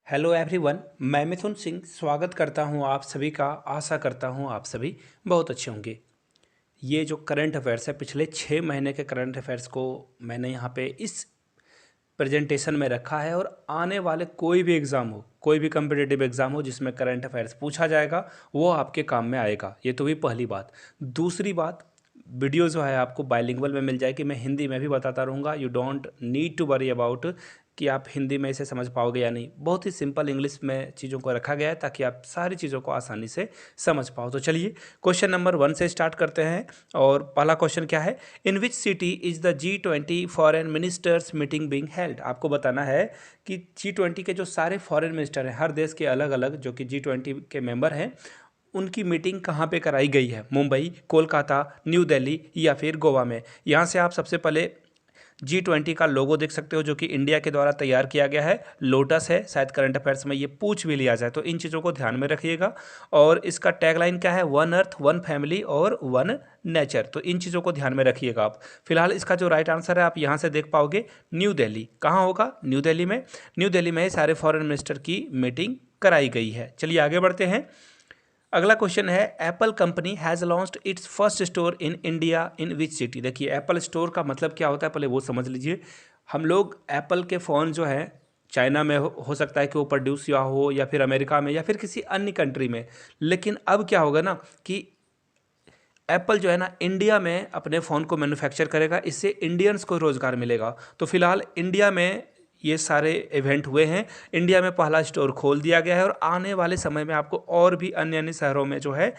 Hello everyone, मैं मिथुन सिंह स्वागत करता हूं आप सभी का। आशा करता हूं आप सभी बहुत अच्छे होंगे। ये जो करंट अफेयर्स है, पिछले 6 महीने के करंट अफेयर्स को मैंने यहाँ पे इस प्रेजेंटेशन में रखा है। और आने वाले कोई भी एग्ज़ाम हो, कोई भी कम्पिटिटिव एग्ज़ाम हो जिसमें करंट अफेयर्स पूछा जाएगा, वो आपके काम में आएगा। ये तो हुई पहली बात। दूसरी बात, वीडियो जो है आपको बाइलिंगुअल में मिल जाएगी। मैं हिंदी में भी बताता रहूँगा। You don't need to worry about कि आप हिंदी में इसे समझ पाओगे या नहीं। बहुत ही सिंपल इंग्लिश में चीज़ों को रखा गया है ताकि आप सारी चीज़ों को आसानी से समझ पाओ। तो चलिए क्वेश्चन नंबर 1 से स्टार्ट करते हैं। और पहला क्वेश्चन क्या है? In which city is the G20 foreign ministers meeting being held? आपको बताना है कि G20 के जो सारे फॉरेन मिनिस्टर हैं, हर देश के अलग अलग जो कि G20 के मेंबर हैं, उनकी मीटिंग कहाँ पे कराई गई है। मुंबई, कोलकाता, न्यू दिल्ली या फिर गोवा में। यहाँ से आप सबसे पहले G20 का लोगो देख सकते हो जो कि इंडिया के द्वारा तैयार किया गया है। लोटस है, शायद करंट अफेयर्स में ये पूछ भी लिया जाए, तो इन चीज़ों को ध्यान में रखिएगा। और इसका टैगलाइन क्या है? वन अर्थ, वन फैमिली और वन नेचर। तो इन चीज़ों को ध्यान में रखिएगा आप। फिलहाल इसका जो राइट आंसर है आप यहाँ से देख पाओगे, न्यू दिल्ली। कहाँ होगा? न्यू दिल्ली में। न्यू दिल्ली में सारे फॉरेन मिनिस्टर की मीटिंग कराई गई है। चलिए आगे बढ़ते हैं। अगला क्वेश्चन है, Apple company has launched it's first store in India in which city? देखिए, एप्पल स्टोर का मतलब क्या होता है पहले वो समझ लीजिए। हम लोग एप्पल के फ़ोन जो है चाइना में हो सकता है कि वो प्रोड्यूस या हो, या फिर अमेरिका में, या फिर किसी अन्य कंट्री में। लेकिन अब क्या होगा ना कि एप्पल जो है ना इंडिया में अपने फ़ोन को मैन्युफैक्चर करेगा। इससे इंडियंस को रोज़गार मिलेगा। तो फिलहाल इंडिया में ये सारे इवेंट हुए हैं। इंडिया में पहला स्टोर खोल दिया गया है और आने वाले समय में आपको और भी अन्य अन्य शहरों में जो है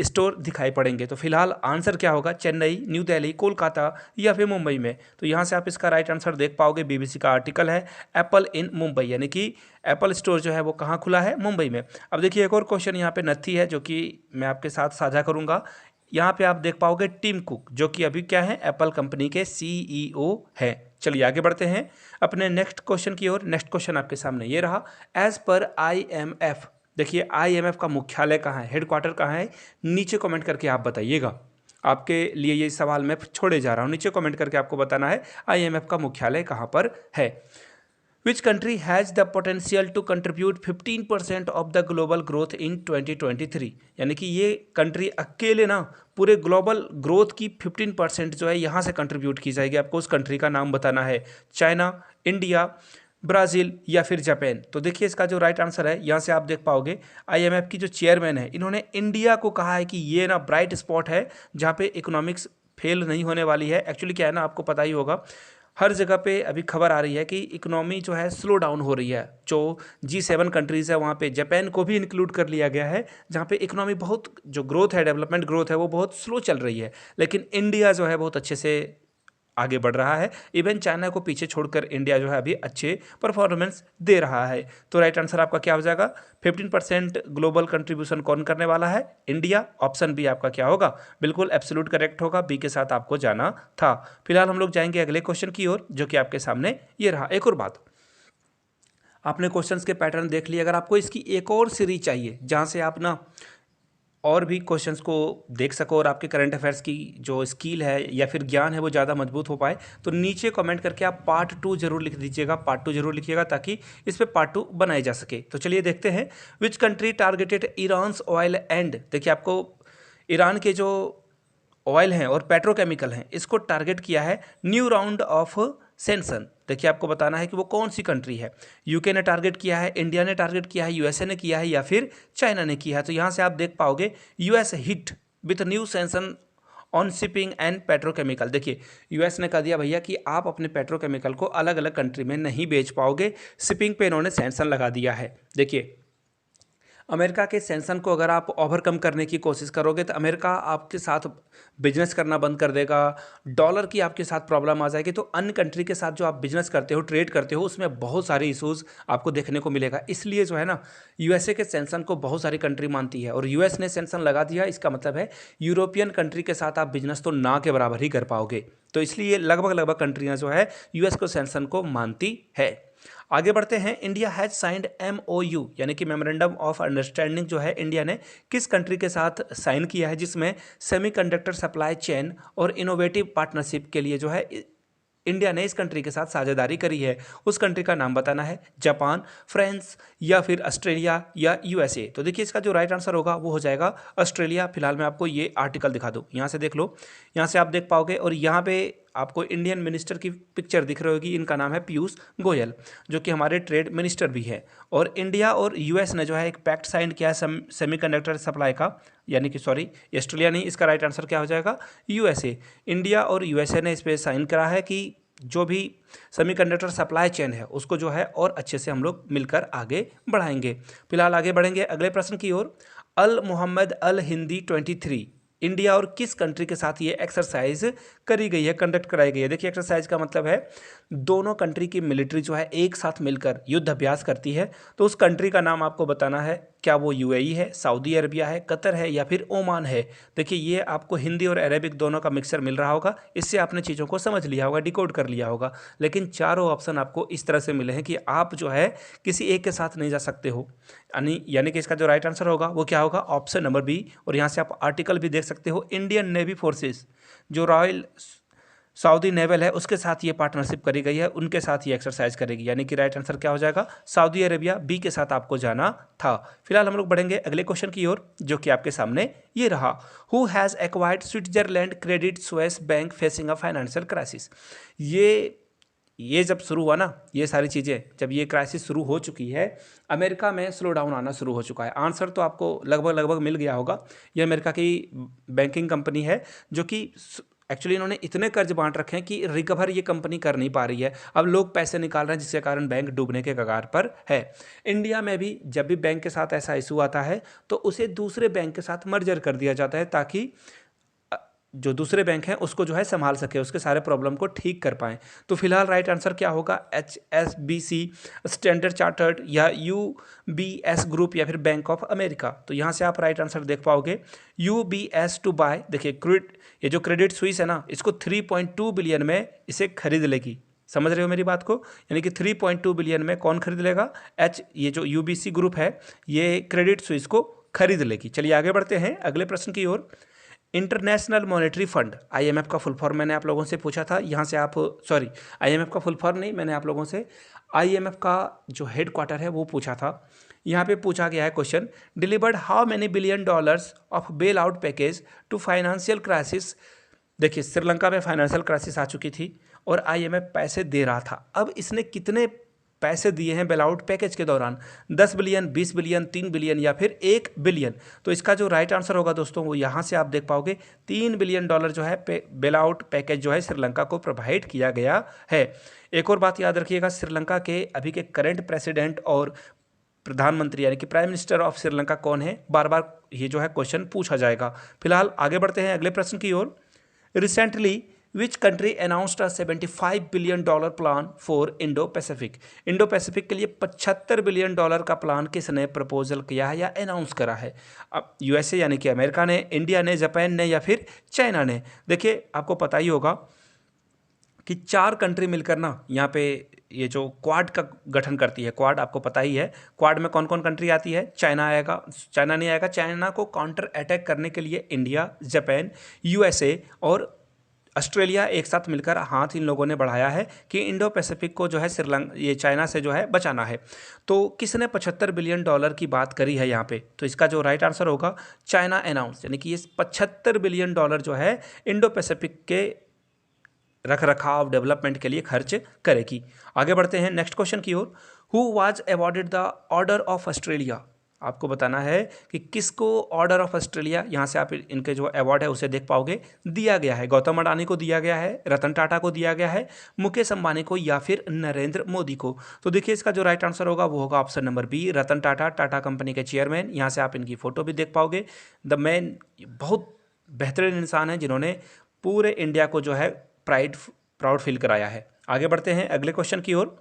स्टोर दिखाई पड़ेंगे। तो फिलहाल आंसर क्या होगा? चेन्नई, न्यू दिल्ली, कोलकाता या फिर मुंबई में। तो यहाँ से आप इसका राइट आंसर देख पाओगे। बीबीसी का आर्टिकल है, एप्पल इन मुंबई, यानी कि एप्पल स्टोर जो है वो कहाँ खुला है? मुंबई में। अब देखिए एक और क्वेश्चन यहाँ पे नथी है जो कि मैं आपके साथ साझा करूँगा। यहाँ पे आप देख पाओगे टिम कुक, जो कि अभी क्या है? एप्पल कंपनी के सीईओ है। चलिए आगे बढ़ते हैं अपने नेक्स्ट क्वेश्चन की ओर। नेक्स्ट क्वेश्चन आपके सामने ये रहा, एज पर आईएमएफ। देखिए आईएमएफ का मुख्यालय कहाँ है, हेडक्वार्टर कहाँ है? नीचे कमेंट करके आप बताइएगा। आपके लिए ये सवाल मैं छोड़े जा रहा हूँ। नीचे कमेंट करके आपको बताना है आईएमएफ का मुख्यालय कहाँ पर है। Which country has the potential to contribute 15% of the global growth in 2023? यानी कि ये कंट्री अकेले ना पूरे ग्लोबल ग्रोथ की 15% जो है यहाँ से कंट्रीब्यूट की जाएगी। आपको उस कंट्री का नाम बताना है। चाइना, इंडिया, ब्राज़ील या फिर जापान। तो देखिए इसका जो राइट आंसर है, यहाँ से आप देख पाओगे आईएमएफ की जो चेयरमैन है, इन्होंने इंडिया को कहा है कि ये ना ब्राइट स्पॉट है जहाँ पे इकोनॉमिक्स फेल नहीं होने वाली है। एक्चुअली क्या है ना, आपको पता ही होगा, हर जगह पे अभी खबर आ रही है कि इकोनॉमी जो है स्लो डाउन हो रही है। जो G7 कंट्रीज़ है वहाँ पे जापान को भी इंक्लूड कर लिया गया है, जहाँ पे इकोनॉमी बहुत जो ग्रोथ है, डेवलपमेंट ग्रोथ है, वो बहुत स्लो चल रही है। लेकिन इंडिया जो है बहुत अच्छे से आगे बढ़ रहा है। इवन चाइना को पीछे छोड़कर इंडिया जो है अभी अच्छे परफॉर्मेंस दे रहा है। तो राइट आंसर आपका क्या हो जाएगा? 15% ग्लोबल कंट्रीब्यूशन कौन करने वाला है? इंडिया। ऑप्शन बी आपका क्या होगा? बिल्कुल एब्सोल्यूट करेक्ट होगा। बी के साथ आपको जाना था। फिलहाल हम लोग जाएंगे अगले क्वेश्चन की ओर जो कि आपके सामने ये रहा। एक और बात, आपने क्वेश्चंस के पैटर्न देख लिए। अगर आपको इसकी एक और सीरीज चाहिए जहाँ से आप ना और भी क्वेश्चंस को देख सको और आपके करंट अफेयर्स की जो स्किल है या फिर ज्ञान है वो ज़्यादा मजबूत हो पाए, तो नीचे कमेंट करके आप पार्ट 2 जरूर लिख दीजिएगा। पार्ट 2 जरूर लिखिएगा ताकि इस पर पार्ट 2 बनाए जा सके। तो चलिए देखते हैं, which country targeted Iran's oil and. देखिए आपको ईरान के जो ऑयल हैं और पेट्रोकेमिकल हैं इसको टारगेट किया है न्यू राउंड ऑफ सेंसन। देखिए आपको बताना है कि वो कौन सी कंट्री है। यूके ने टारगेट किया है, इंडिया ने टारगेट किया है, यूएसए ने किया है या फिर चाइना ने किया है। तो यहाँ से आप देख पाओगे US hit with new sanction on shipping and petrochemical. देखिए यूएस ने कह दिया भैया कि आप अपने पेट्रोकेमिकल को अलग अलग कंट्री में नहीं बेच पाओगे। शिपिंग पे इन्होंने सेंसन लगा दिया है। देखिए अमेरिका के सेंसन को अगर आप ओवरकम करने की कोशिश करोगे तो अमेरिका आपके साथ बिजनेस करना बंद कर देगा। डॉलर की आपके साथ प्रॉब्लम आ जाएगी। तो अन्य कंट्री के साथ जो आप बिजनेस करते हो, ट्रेड करते हो, उसमें बहुत सारे इश्यूज आपको देखने को मिलेगा। इसलिए जो है ना, यूएसए के सेंसन को बहुत सारी कंट्री मानती है और यूएस ने सेंसन लगा दिया। इसका मतलब है यूरोपियन कंट्री के साथ आप बिजनेस तो ना के बराबर ही कर पाओगे। तो इसलिए लगभग लगभग कंट्रियाँ जो है यूएस को सेंसन को मानती है। आगे बढ़ते हैं। इंडिया हैज साइंड MOU यानी कि मेमोरेंडम ऑफ अंडरस्टैंडिंग जो है इंडिया ने किस कंट्री के साथ साइन किया है, जिसमें सेमीकंडक्टर सप्लाई चेन और इनोवेटिव पार्टनरशिप के लिए जो है इंडिया ने इस कंट्री के साथ साझेदारी करी है, उस कंट्री का नाम बताना है। जापान, फ्रांस या फिर ऑस्ट्रेलिया या यूएसए। तो देखिए इसका जो राइट आंसर होगा वो हो जाएगा ऑस्ट्रेलिया। फिलहाल मैं आपको ये आर्टिकल दिखा दूँ, यहाँ से देख लो, यहाँ से आप देख पाओगे। और यहाँ पे आपको इंडियन मिनिस्टर की पिक्चर दिख रही होगी, इनका नाम है पीयूष गोयल, जो कि हमारे ट्रेड मिनिस्टर भी है। और इंडिया और यूएस ने जो है एक पैक्ट साइन किया है सेमीकंडक्टर सप्लाई का, यानी कि सॉरी ऑस्ट्रेलिया नहीं, इसका राइट आंसर क्या हो जाएगा यूएसए। इंडिया और यूएसए ने इस पर साइन करा है कि जो भी सेमीकंडक्टर सप्लाई चेन है उसको जो है और अच्छे से हम लोग मिलकर आगे बढ़ाएंगे। फिलहाल आगे बढ़ेंगे अगले प्रश्न की ओर। अल मोहम्मद अल हिंदी 23 इंडिया और किस कंट्री के साथ ये एक्सरसाइज करी गई है, कंडक्ट कराई गई है। देखिए एक्सरसाइज का मतलब है दोनों कंट्री की मिलिट्री जो है एक साथ मिलकर युद्ध अभ्यास करती है। तो उस कंट्री का नाम आपको बताना है, क्या वो यूएई है, सऊदी अरबिया है, कतर है या फिर ओमान है। देखिए ये आपको हिंदी और अरेबिक दोनों का मिक्सचर मिल रहा होगा, इससे आपने चीज़ों को समझ लिया होगा, डिकोड कर लिया होगा। लेकिन चारों ऑप्शन आपको इस तरह से मिले हैं कि आप जो है किसी एक के साथ नहीं जा सकते हो, यानी कि इसका जो राइट आंसर होगा वो क्या होगा, ऑप्शन नंबर बी। और यहाँ से आप आर्टिकल भी देख सकते हो, इंडियन नेवी फोर्सेस जो रॉयल सऊदी नेवल है उसके साथ ये पार्टनरशिप करी गई है, उनके साथ ये एक्सरसाइज करेगी। यानी कि राइट आंसर क्या हो जाएगा, सऊदी अरेबिया, बी के साथ आपको जाना था। फिलहाल हम लोग बढ़ेंगे अगले क्वेश्चन की ओर, जो कि आपके सामने ये रहा। Who has acquired Switzerland Credit Suisse bank facing a financial crisis. ये जब शुरू हुआ ना, ये सारी चीज़ें जब ये क्राइसिस शुरू हो चुकी है, अमेरिका में स्लो डाउन आना शुरू हो चुका है। आंसर तो आपको लगभग मिल गया होगा। ये अमेरिका की बैंकिंग कंपनी है, जो कि एक्चुअली इन्होंने इतने कर्ज बांट रखे हैं कि रिकवर ये कंपनी कर नहीं पा रही है। अब लोग पैसे निकाल रहे हैं, जिसके कारण बैंक डूबने के कगार पर है। इंडिया में भी जब भी बैंक के साथ ऐसा इशू आता है तो उसे दूसरे बैंक के साथ मर्जर कर दिया जाता है, ताकि जो दूसरे बैंक हैं उसको जो है संभाल सके, उसके सारे प्रॉब्लम को ठीक कर पाएँ। तो फिलहाल राइट आंसर क्या होगा, HSBC, स्टैंडर्ड चार्टर्ड या UBS ग्रुप या फिर बैंक ऑफ अमेरिका। तो यहाँ से आप राइट आंसर देख पाओगे UBS टू बाय। देखिए ये जो क्रेडिट स्विस है ना, इसको 3.2 बिलियन में इसे खरीद लेगी। समझ रहे हो मेरी बात को, यानी कि 3.2 बिलियन में कौन खरीद लेगा, ये जो UBC ग्रुप है ये क्रेडिट स्विस को खरीद लेगी। चलिए आगे बढ़ते हैं अगले प्रश्न की ओर। इंटरनेशनल मॉनेटरी फंड, IMF का फुल फॉर्म मैंने आप लोगों से पूछा था। यहाँ से आप IMF का फुल फॉर्म नहीं, मैंने आप लोगों से IMF का जो हेड क्वार्टर है वो पूछा था। यहाँ पे पूछा गया है question, delivered how many billion dollars of bail out package to financial crisis. देखिए श्रीलंका में फाइनेंशियल क्राइसिस आ चुकी थी और IMF पैसे दे रहा था। अब इसने कितने पैसे दिए हैं बेल आउट पैकेज के दौरान, 10 बिलियन, 20 बिलियन, 3 बिलियन या फिर 1 बिलियन। तो इसका जो राइट आंसर होगा दोस्तों, वो यहाँ से आप देख पाओगे 3 बिलियन डॉलर जो है बेल आउट पैकेज जो है श्रीलंका को प्रोवाइड किया गया है। एक और बात याद रखिएगा, श्रीलंका के अभी के करंट प्रेसिडेंट और प्रधानमंत्री यानी कि प्राइम मिनिस्टर ऑफ श्रीलंका कौन है, बार बार ये जो है क्वेश्चन पूछा जाएगा। फिलहाल आगे बढ़ते हैं अगले प्रश्न की ओर। Recently which country announced a $75 billion plan for Indo Pacific. Indo Pacific के लिए $75 बिलियन का प्लान किसने प्रपोजल किया है या अनाउंस करा है। अब USA यानी कि अमेरिका ने, इंडिया ने, जापान ने या फिर चाइना ने। देखिए आपको पता ही होगा कि 4 कंट्री मिलकर ना यहाँ पे ये जो क्वाड का गठन करती है। क्वाड आपको पता ही है, क्वाड में कौन कौन कंट्री आती है, चाइना आएगा, चाइना नहीं आएगा। चाइना को काउंटर अटैक करने के लिए इंडिया, जापान, USA और ऑस्ट्रेलिया एक साथ मिलकर हाथ इन लोगों ने बढ़ाया है कि इंडो पैसिफिक को जो है ये चाइना से जो है बचाना है। तो किसने $75 बिलियन की बात करी है यहाँ पे, तो इसका जो राइट आंसर होगा चाइना अनाउंस, यानी कि ये $75 बिलियन जो है इंडो पैसिफिक के रख रखाव डेवलपमेंट के लिए खर्च करेगी। आगे बढ़ते हैं नेक्स्ट क्वेश्चन की ओर। Who was awarded the Order of Australia. आपको बताना है कि किसको ऑर्डर ऑफ ऑस्ट्रेलिया, यहाँ से आप इनके जो अवार्ड है उसे देख पाओगे, दिया गया है। गौतम अडानी को दिया गया है, रतन टाटा को दिया गया है, मुकेश अंबानी को या फिर नरेंद्र मोदी को। तो देखिए इसका जो राइट आंसर होगा वो होगा option number B, Ratan Tata, Tata company के चेयरमैन। यहाँ से आप इनकी फोटो भी देख पाओगे। द मैन बहुत बेहतरीन इंसान है जिन्होंने पूरे इंडिया को जो है प्राउड फील कराया है। आगे बढ़ते हैं अगले क्वेश्चन की ओर।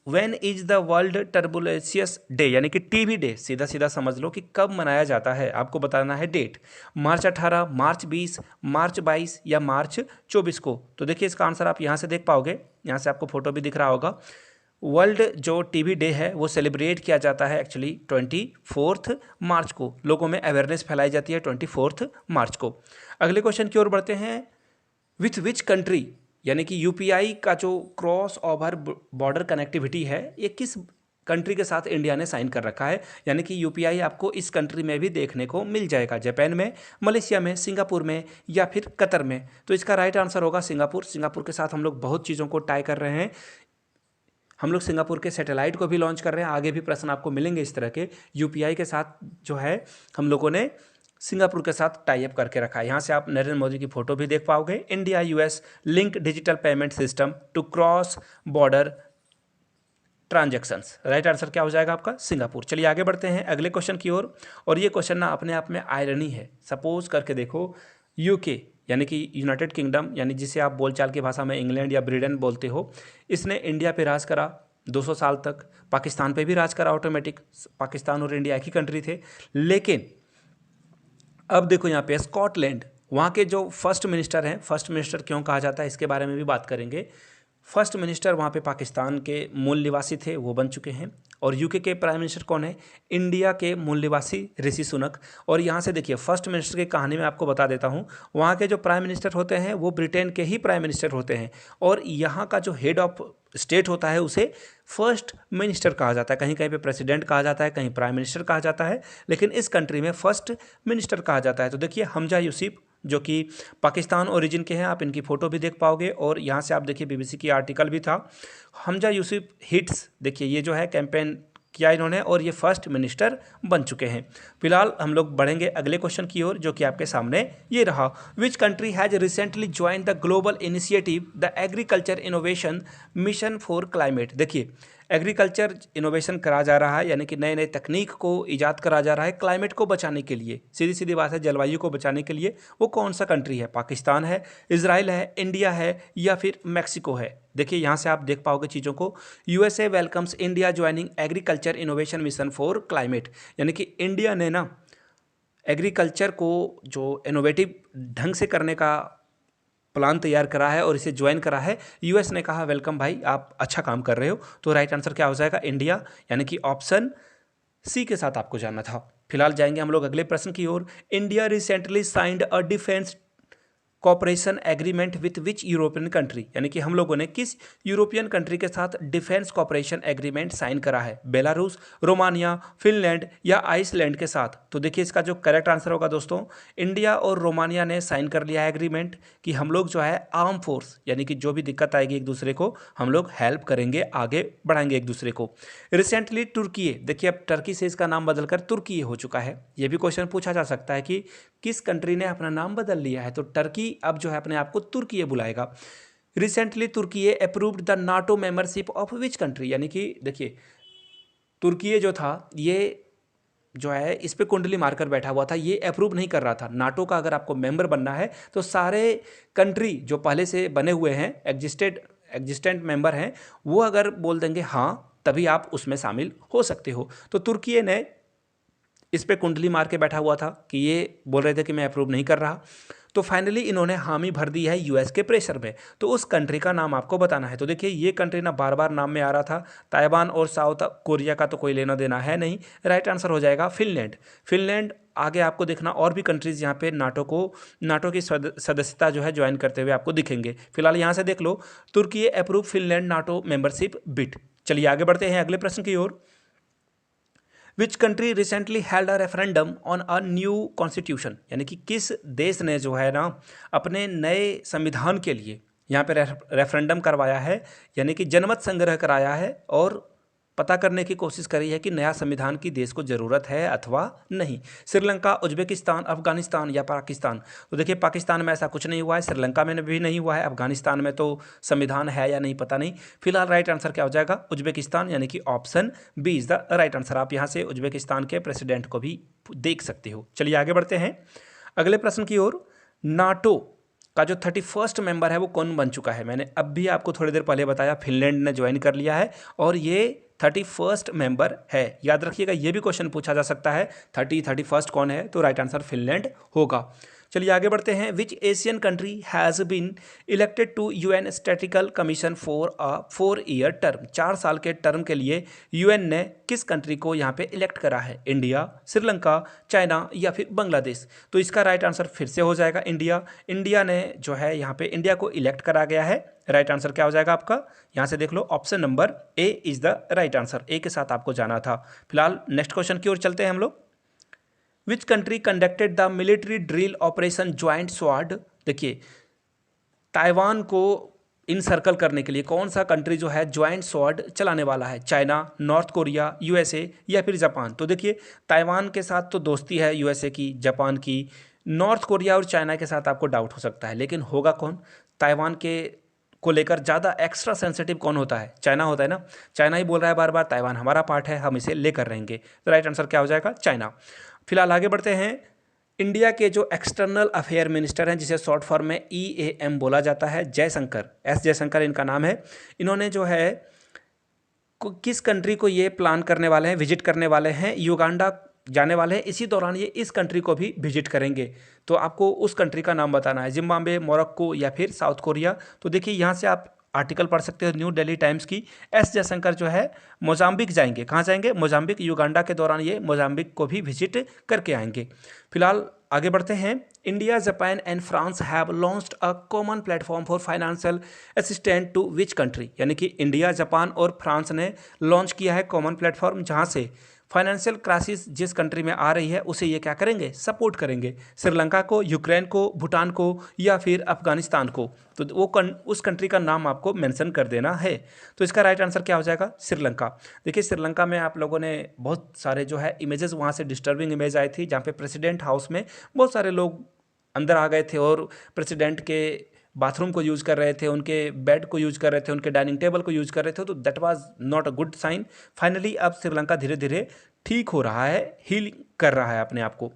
When is the World Tuberculosis Day, यानी कि TB डे, सीधा सीधा समझ लो कि कब मनाया जाता है। आपको बताना है डेट, मार्च 18, मार्च 20, मार्च 22 या मार्च 24 को। तो देखिए इसका आंसर आप यहाँ से देख पाओगे, यहाँ से आपको फोटो भी दिख रहा होगा। वर्ल्ड जो TB डे है वो सेलिब्रेट किया जाता है एक्चुअली 24 मार्च को। लोगों में अवेयरनेस फैलाई जाती है 24 मार्च को। अगले क्वेश्चन की ओर बढ़ते हैं। विथ विच कंट्री यानी कि यूपीआई का जो क्रॉस ओवर बॉर्डर कनेक्टिविटी है ये किस कंट्री के साथ इंडिया ने साइन कर रखा है, यानी कि यूपीआई आपको इस कंट्री में भी देखने को मिल जाएगा, जापान में, मलेशिया में, सिंगापुर में या फिर कतर में। तो इसका राइट आंसर होगा सिंगापुर। सिंगापुर के साथ हम लोग बहुत चीज़ों को टाई कर रहे हैं। हम लोग सिंगापुर के सैटेलाइट को भी लॉन्च कर रहे हैं। आगे भी प्रश्न आपको मिलेंगे इस तरह के। यूपीआई के साथ जो है हम लोगों ने सिंगापुर के साथ टाई अप करके रखा है। यहाँ से आप नरेंद्र मोदी की फोटो भी देख पाओगे। India US link digital payment system to cross border transactions. Right answer क्या हो जाएगा आपका? सिंगापुर। चलिए आगे बढ़ते हैं अगले क्वेश्चन की ओर। और ये क्वेश्चन ना अपने आप में आयरनी है। सपोज करके देखो, यूके यानी कि यूनाइटेड किंगडम, यानी जिसे आप बोलचाल की भाषा में इंग्लैंड या ब्रिटेन बोलते हो, इसने इंडिया पे राज करा 200 साल तक। पाकिस्तान पे भी राज करा ऑटोमेटिक। पाकिस्तान और इंडिया एक ही कंट्री थे। लेकिन अब देखो यहाँ पे स्कॉटलैंड, वहाँ के जो फर्स्ट मिनिस्टर हैं, फर्स्ट मिनिस्टर क्यों कहा जाता है इसके बारे में भी बात करेंगे। फर्स्ट मिनिस्टर वहाँ पे पाकिस्तान के मूल निवासी थे, वो बन चुके हैं। और यूके के प्राइम मिनिस्टर कौन है? इंडिया के मूल निवासी ऋषि सुनक। और यहाँ से देखिए फर्स्ट मिनिस्टर की कहानी मैं आपको बता देता हूँ। वहाँ के जो प्राइम मिनिस्टर होते हैं वो ब्रिटेन के ही प्राइम मिनिस्टर होते हैं। और यहाँ का जो हेड ऑफ स्टेट होता है उसे फर्स्ट मिनिस्टर कहा जाता है। कहीं कहीं पे प्रेसिडेंट कहा जाता है, कहीं प्राइम मिनिस्टर कहा जाता है, लेकिन इस कंट्री में फर्स्ट मिनिस्टर कहा जाता है। तो देखिए हमजा यूसुफ जो कि पाकिस्तान ओरिजिन के हैं, आप इनकी फ़ोटो भी देख पाओगे। और यहाँ से आप देखिए बीबीसी की आर्टिकल भी था, हमजा यूसुफ हिट्स। देखिए ये जो है कैंपेन किया इन्होंने और ये फर्स्ट मिनिस्टर बन चुके हैं। फिलहाल हम लोग बढ़ेंगे अगले क्वेश्चन की ओर जो कि आपके सामने ये रहा। विच country has recently join the global initiative the agriculture innovation mission for climate. देखिए एग्रीकल्चर इनोवेशन करा जा रहा है, यानी कि नए नए तकनीक को ईजाद करा जा रहा है क्लाइमेट को बचाने के लिए। सीधी सीधी बात है, जलवायु को बचाने के लिए। वो कौन सा कंट्री है? पाकिस्तान है, इजराइल है, इंडिया है या फिर मैक्सिको है? देखिए यहाँ से आप देख पाओगे चीज़ों को। USA welcomes India joining agriculture innovation mission for climate, यानी कि इंडिया ने ना एग्रीकल्चर को जो इनोवेटिव ढंग से करने का प्लान तैयार करा है और इसे ज्वाइन करा है। यूएस ने कहा वेलकम भाई, आप अच्छा काम कर रहे हो। तो राइट आंसर क्या हो जाएगा? इंडिया, यानी कि ऑप्शन सी के साथ आपको जानना था। फिलहाल जाएंगे हम लोग अगले प्रश्न की ओर। India recently signed a defence cooperation agreement with which European country, यानी कि हम लोगों ने किस यूरोपियन कंट्री के साथ डिफेंस कॉपरेशन एग्रीमेंट साइन करा है? बेलारूस, रोमानिया, फिनलैंड या आइसलैंड के साथ? तो देखिए इसका जो करेक्ट आंसर होगा दोस्तों, इंडिया और रोमानिया ने साइन कर लिया है एग्रीमेंट कि हम लोग जो है आर्म फोर्स, यानी कि जो भी दिक्कत आएगी एक दूसरे को हम लोग हेल्प करेंगे, आगे बढ़ाएंगे एक दूसरे को। रिसेंटली तुर्की, देखिए अब टर्की से इसका नाम बदलकर तुर्की हो चुका है। ये भी क्वेश्चन पूछा जा सकता है कि किस कंट्री ने अपना नाम बदल लिया है? तो टर्की अब जो है अपने आप को तुर्की बुलाएगा। Recently Turkey approved the NATO membership of which country, यानी कि देखिए तुर्की जो था ये जो है इस पे कुंडली मारकर बैठा हुआ था, ये अप्रूव नहीं कर रहा था। नाटो का अगर आपको मेंबर बनना है तो सारे कंट्री जो पहले से बने हुए हैं, एग्जिस्टेंट मेंबर हैं, वो अगर बोल देंगे हाँ तभी आप उसमें शामिल हो सकते हो। तो तुर्की ने इस पे कुंडली मार के बैठा हुआ था कि ये बोल रहे थे कि मैं अप्रूव नहीं कर रहा। तो फाइनली इन्होंने हामी भर दी है यूएस के प्रेशर में। तो उस कंट्री का नाम आपको बताना है। तो देखिए ये कंट्री ना बार बार नाम में आ रहा था। ताइवान और साउथ कोरिया का तो कोई लेना देना है नहीं। राइट आंसर हो जाएगा फिनलैंड। फिनलैंड आगे आपको देखना और भी कंट्रीज़ यहाँ पे नाटो की सदस्यता जो है ज्वाइन करते हुए आपको दिखेंगे। फिलहाल यहाँ से देख लो, Turkey approve Finland NATO membership bid. चलिए आगे बढ़ते हैं अगले प्रश्न की ओर। Which country recently held a referendum on a new constitution, यानी कि किस देश ने जो है ना अपने नए संविधान के लिए यहाँ पे रेफरेंडम करवाया है, यानी कि जनमत संग्रह कराया है और पता करने की कोशिश करी है कि नया संविधान की देश को ज़रूरत है अथवा नहीं। श्रीलंका, उज्बेकिस्तान, अफगानिस्तान या पाकिस्तान? तो देखिए पाकिस्तान में ऐसा कुछ नहीं हुआ है, श्रीलंका में भी नहीं हुआ है, अफगानिस्तान में तो संविधान है या नहीं पता नहीं। फिलहाल राइट आंसर क्या हो जाएगा? उज्बेकिस्तान, यानी कि option B is the right answer. आप यहाँ से उज्बेकिस्तान के प्रेसिडेंट को भी देख सकते हो। चलिए आगे बढ़ते हैं अगले प्रश्न की ओर। नाटो का जो 31st मेंबर है वो कौन बन चुका है? मैंने अब भी आपको थोड़ी देर पहले बताया, फिनलैंड ने ज्वाइन कर लिया है और ये 31st मेंबर है। याद रखिएगा ये भी क्वेश्चन पूछा जा सकता है 31st कौन है? तो राइट आंसर फिनलैंड होगा। चलिए आगे बढ़ते हैं। Which Asian country has been elected to UN statistical commission for a 4 year term. 4 साल के टर्म के लिए यूएन ने किस कंट्री को यहाँ पे इलेक्ट करा है? इंडिया, श्रीलंका, चाइना या फिर बांग्लादेश। तो इसका राइट आंसर फिर से हो जाएगा इंडिया। इंडिया ने जो है यहाँ पे इंडिया को इलेक्ट करा गया है। राइट आंसर क्या हो जाएगा आपका? यहाँ से देख लो, option number A is the right answer. A के साथ आपको जाना था। फिलहाल नेक्स्ट क्वेश्चन की ओर चलते हैं हम लोग। Which country conducted the military drill operation joint sword. देखिए, ताइवान को इनसर्कल करने के लिए कौन सा कंट्री जो है ज्वाइंट स्वॉर्ड चलाने वाला है? चाइना, नॉर्थ कोरिया, यूएसए या फिर जापान। तो देखिए, ताइवान के साथ तो दोस्ती है यूएसए की, जापान की। नॉर्थ कोरिया और चाइना के साथ आपको डाउट हो सकता है, लेकिन होगा कौन? ताइवान के को लेकर ज़्यादा एक्स्ट्रा सेंसिटिव कौन होता है? चाइना होता है ना। चाइना ही बोल रहा है बार बार ताइवान हमारा पार्ट है, हम इसे लेकर रहेंगे। तो राइट आंसर क्या हो जाएगा? चाइना। फिलहाल आगे बढ़ते हैं। इंडिया के जो एक्सटर्नल अफेयर मिनिस्टर हैं, जिसे शॉर्ट फॉर्म में EAM बोला जाता है, जयशंकर, एस जयशंकर इनका नाम है। इन्होंने जो है किस कंट्री को ये प्लान करने वाले हैं, विजिट करने वाले हैं? युगांडा जाने वाले हैं। इसी दौरान ये इस कंट्री को भी विजिट करेंगे। तो आपको उस कंट्री का नाम बताना है, जिम्बाब्वे, मोरक्को या फिर साउथ कोरिया। तो देखिए, यहाँ से आप आर्टिकल पढ़ सकते हो न्यू दिल्ली टाइम्स की। एस जयशंकर जो है मोजाम्बिक जाएंगे। कहाँ जाएंगे? मोजाम्बिक। युगांडा के दौरान ये मोजाम्बिक को भी विजिट करके आएंगे। फिलहाल आगे बढ़ते हैं। India, Japan and France have launched a common platform for financial assistant to which country. यानी कि इंडिया, जापान और फ्रांस ने लॉन्च किया है कॉमन प्लेटफॉर्म, जहाँ से फाइनेंशियल क्राइसिस जिस कंट्री में आ रही है उसे ये क्या करेंगे? सपोर्ट करेंगे। श्रीलंका को, यूक्रेन को, भूटान को या फिर अफगानिस्तान को। तो वो उस कंट्री का नाम आपको मेंशन कर देना है। तो इसका राइट आंसर क्या हो जाएगा? श्रीलंका। देखिए, श्रीलंका में आप लोगों ने बहुत सारे जो है इमेजेस वहाँ से डिस्टर्बिंग इमेज आई थी, जहाँ पे प्रेसिडेंट हाउस में बहुत सारे लोग अंदर आ गए थे और प्रेसिडेंट के बाथरूम को यूज़ कर रहे थे, उनके बेड को यूज़ कर रहे थे, उनके डाइनिंग टेबल को यूज़ कर रहे थे। तो that was not a good sign. Finally अब श्रीलंका धीरे धीरे ठीक हो रहा है, हील कर रहा है अपने आप को।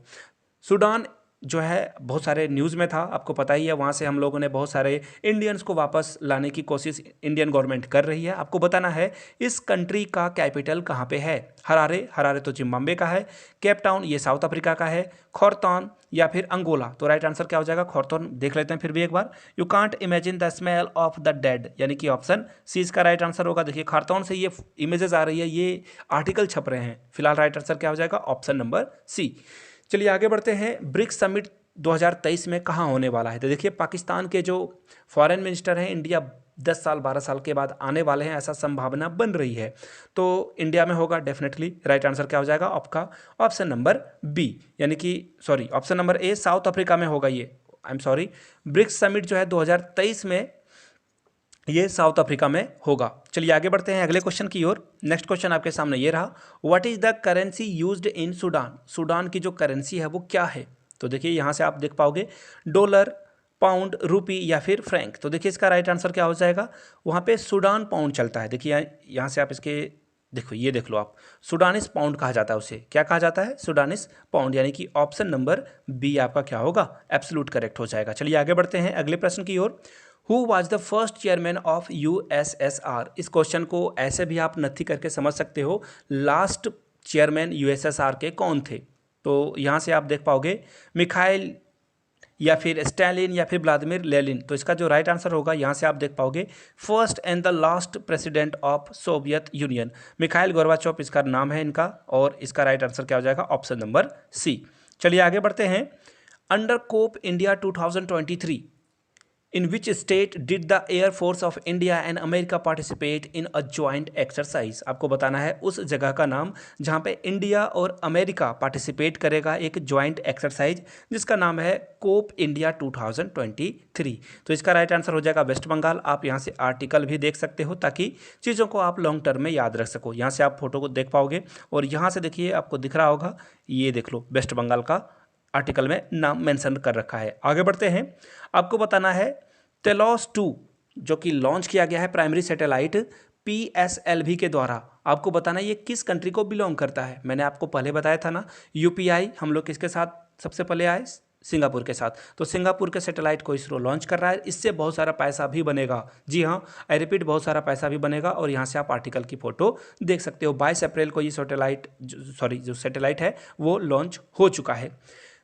सूडान जो है बहुत सारे न्यूज़ में था, आपको पता ही है। वहाँ से हम लोगों ने बहुत सारे इंडियंस को वापस लाने की कोशिश इंडियन गवर्नमेंट कर रही है। आपको बताना है इस कंट्री का कैपिटल कहाँ पे है? हरारे। हरारे तो जिम्बाब्वे का है। केप टाउन ये साउथ अफ्रीका का है। खॉर्तॉन या फिर अंगोला। तो राइट आंसर क्या हो जाएगा? खॉर्तॉन। देख लेते हैं फिर भी एक बार। You can't imagine the smell of the dead, यानी कि ऑप्शन सी इसका राइट आंसर होगा। देखिए, खॉर्तॉन से ये इमेजेस आ रही है, ये आर्टिकल छप रहे हैं। फिलहाल राइट आंसर क्या हो जाएगा? Option number C. चलिए आगे बढ़ते हैं। ब्रिक्स समिट 2023 में कहाँ होने वाला है? तो देखिए, पाकिस्तान के जो फॉरेन मिनिस्टर हैं, इंडिया 10 साल 12 साल के बाद आने वाले हैं, ऐसा संभावना बन रही है। तो इंडिया में होगा डेफिनेटली। राइट आंसर क्या हो जाएगा आपका? ऑप्शन नंबर बी, यानी कि sorry, option number A, South Africa में होगा ये। I am sorry, BRICS summit जो है 2023 में ये साउथ अफ्रीका में होगा। चलिए आगे बढ़ते हैं अगले क्वेश्चन की ओर। नेक्स्ट क्वेश्चन आपके सामने ये रहा। What is the currency used in Sudan? Sudan की जो करेंसी है वो क्या है? तो देखिए, यहाँ से आप देख पाओगे डॉलर, पाउंड, रुपी या फिर फ्रैंक। तो देखिए, इसका राइट आंसर क्या हो जाएगा? वहाँ पे सूडान पाउंड चलता है। देखिए, यहाँ से आप इसके देखो, ये देख लो आप, सूडानिस पाउंड कहा जाता है उसे। क्या कहा जाता है? सूडानिस पाउंड। यानी कि ऑप्शन नंबर बी आपका क्या होगा? एब्सोल्यूट करेक्ट हो जाएगा। चलिए आगे बढ़ते हैं अगले प्रश्न की ओर। Who was the first chairman of USSR? इस क्वेश्चन को ऐसे भी आप नथी करके समझ सकते हो, लास्ट चेयरमैन USSR के कौन थे? तो यहाँ से आप देख पाओगे मिखाइल या फिर स्टालिन या फिर व्लादिमीर लेनिन। तो इसका जो राइट आंसर होगा, यहाँ से आप देख पाओगे first and the last president of Soviet union, Mikhail Gorbachev इसका नाम है इनका। और इसका राइट आंसर क्या हो जाएगा? Option number C. चलिए आगे बढ़ते हैं। Under COP India 2023 in which state did the Air Force of India and America participate in a joint exercise? आपको बताना है उस जगह का नाम जहाँ पे इंडिया और अमेरिका पार्टिसिपेट करेगा एक ज्वाइंट एक्सरसाइज, जिसका नाम है कोप इंडिया 2023। तो इसका राइट आंसर हो जाएगा वेस्ट बंगाल। आप यहाँ से आर्टिकल भी देख सकते हो ताकि चीज़ों को आप लॉन्ग टर्म में याद रख सको। यहाँ से आप फोटो को देख पाओगे और यहाँ से देखिए, आपको दिख रहा होगा, ये देख लो, वेस्ट बंगाल का आर्टिकल में नाम मेंशन कर रखा है। आगे बढ़ते हैं। आपको बताना है तेलॉस 2 जो कि लॉन्च किया गया है प्राइमरी सैटेलाइट PSLV के द्वारा, आपको बताना है ये किस कंट्री को बिलोंग करता है। मैंने आपको पहले बताया था ना, UPI हम लोग किसके साथ सबसे पहले आए? सिंगापुर के साथ। तो सिंगापुर के सैटेलाइट को इसरो लॉन्च कर रहा है। इससे बहुत सारा पैसा भी बनेगा। जी हाँ, आई रिपीट, बहुत सारा पैसा भी बनेगा। और यहाँ से आप आर्टिकल की फोटो देख सकते हो। 22 अप्रैल को ये सैटेलाइट जो सैटेलाइट है वो लॉन्च हो चुका है।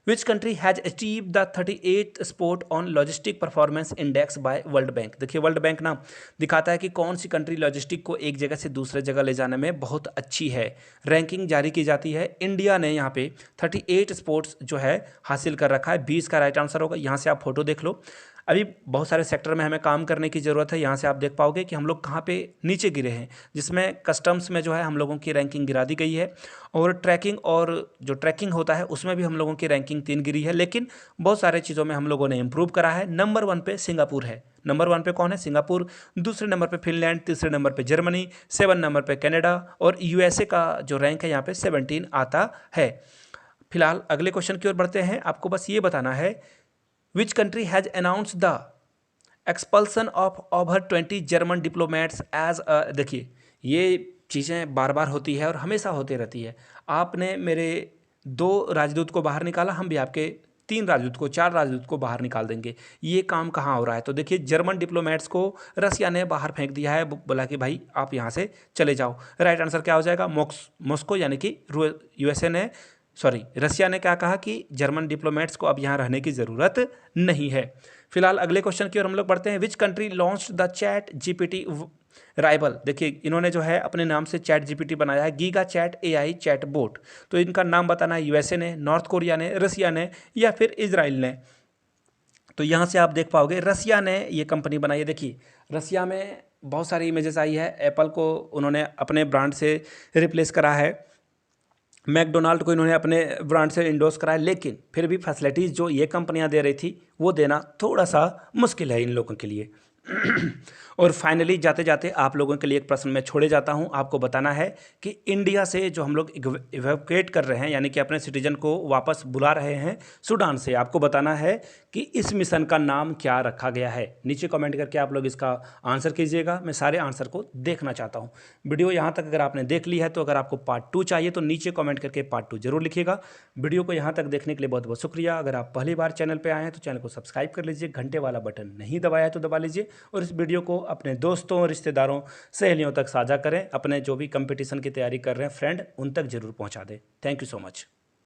Which country has achieve the 38th sport on logistic performance index bye world bank. देखिए वर्ल्ड बैंक ना दिखाता है कि कौन सी कंट्री लॉजिस्टिक को एक जगह से दूसरे जगह ले जाने में बहुत अच्छी है। रैंकिंग जारी की जाती है। इंडिया ने यहाँ पे 38 स्पोर्ट्स जो है हासिल कर रखा है। 20 का राइट आंसर होगा। यहाँ से आप फोटो देख लो। अभी बहुत सारे सेक्टर में हमें काम करने की ज़रूरत है। यहाँ से आप देख पाओगे कि हम लोग कहाँ पे नीचे गिरे हैं, जिसमें कस्टम्स में जो है हम लोगों की रैंकिंग गिरा दी गई है, और ट्रैकिंग और जो ट्रैकिंग होता है उसमें भी हम लोगों की रैंकिंग 3 गिरी है। लेकिन बहुत सारे चीज़ों में हम लोगों ने इम्प्रूव करा है। नंबर 1 पे सिंगापुर है। नंबर 1 पे कौन है? सिंगापुर। दूसरे नंबर पे फिनलैंड, तीसरे नंबर पे जर्मनी, 7 नंबर पे कनाडा, और यूएसए का जो रैंक है यहाँ पे 17 आता है। फिलहाल अगले क्वेश्चन की ओर बढ़ते हैं। आपको बस ये बताना है, which country has announce the expulsion of over 20 German diplomats as a. देखिए ये चीज़ें बार बार होती है और हमेशा होती रहती है। आपने मेरे 2 राजदूत को बाहर निकाला, हम भी आपके 3 राजदूत को, 4 राजदूत को बाहर निकाल देंगे। ये काम कहाँ हो रहा है? तो देखिए जर्मन डिप्लोमेट्स को रसिया ने बाहर फेंक दिया है, बोला कि भाई आप यहाँ से चले जाओ। राइट आंसर क्या हो जाएगा? मॉस्को, यानी कि यूएसए ने, सॉरी रसिया ने क्या कहा कि जर्मन डिप्लोमेट्स को अब यहाँ रहने की ज़रूरत नहीं है। फिलहाल अगले क्वेश्चन की ओर हम लोग बढ़ते हैं। Which country launched the chat GPT rival. देखिए इन्होंने जो है अपने नाम से चैट जीपीटी बनाया है, giga chad AI chat bot. तो इनका नाम बताना है। यूएसए ने, नॉर्थ कोरिया ने, रसिया ने, या फिर इजराइल ने। तो यहाँ से आप देख पाओगे रसिया ने ये कंपनी बनाई है। देखिए रसिया में बहुत सारी इमेजेस आई है। एप्पल को उन्होंने अपने ब्रांड से रिप्लेस करा है, मैकडोनाल्ड को इन्होंने अपने ब्रांड से इंडोर्स कराया, लेकिन फिर भी फैसिलिटीज़ जो ये कंपनियां दे रही थी वो देना थोड़ा सा मुश्किल है इन लोगों के लिए। और फाइनली जाते जाते आप लोगों के लिए एक प्रश्न मैं छोड़े जाता हूं। आपको बताना है कि इंडिया से जो हम लोग इवैक्यूएट कर रहे हैं, यानी कि अपने सिटीजन को वापस बुला रहे हैं सूडान से, आपको बताना है कि इस मिशन का नाम क्या रखा गया है। नीचे कमेंट करके आप लोग इसका आंसर कीजिएगा। मैं सारे आंसर को देखना चाहता हूँ। वीडियो यहाँ तक अगर आपने देख ली है तो अगर आपको पार्ट 2 चाहिए तो नीचे कमेंट करके पार्ट 2 जरूर लिखिएगा। वीडियो को यहाँ तक देखने के लिए बहुत बहुत शुक्रिया। अगर आप पहली बार चैनल पर आए हैं तो चैनल को सब्सक्राइब कर लीजिए, घंटे वाला बटन नहीं दबाया है तो दबा लीजिए, और इस वीडियो को अपने दोस्तों, रिश्तेदारों, सहेलियों तक साझा करें। अपने जो भी कंपटीशन की तैयारी कर रहे हैं फ्रेंड, उन तक जरूर पहुंचा दें। Thank you so much.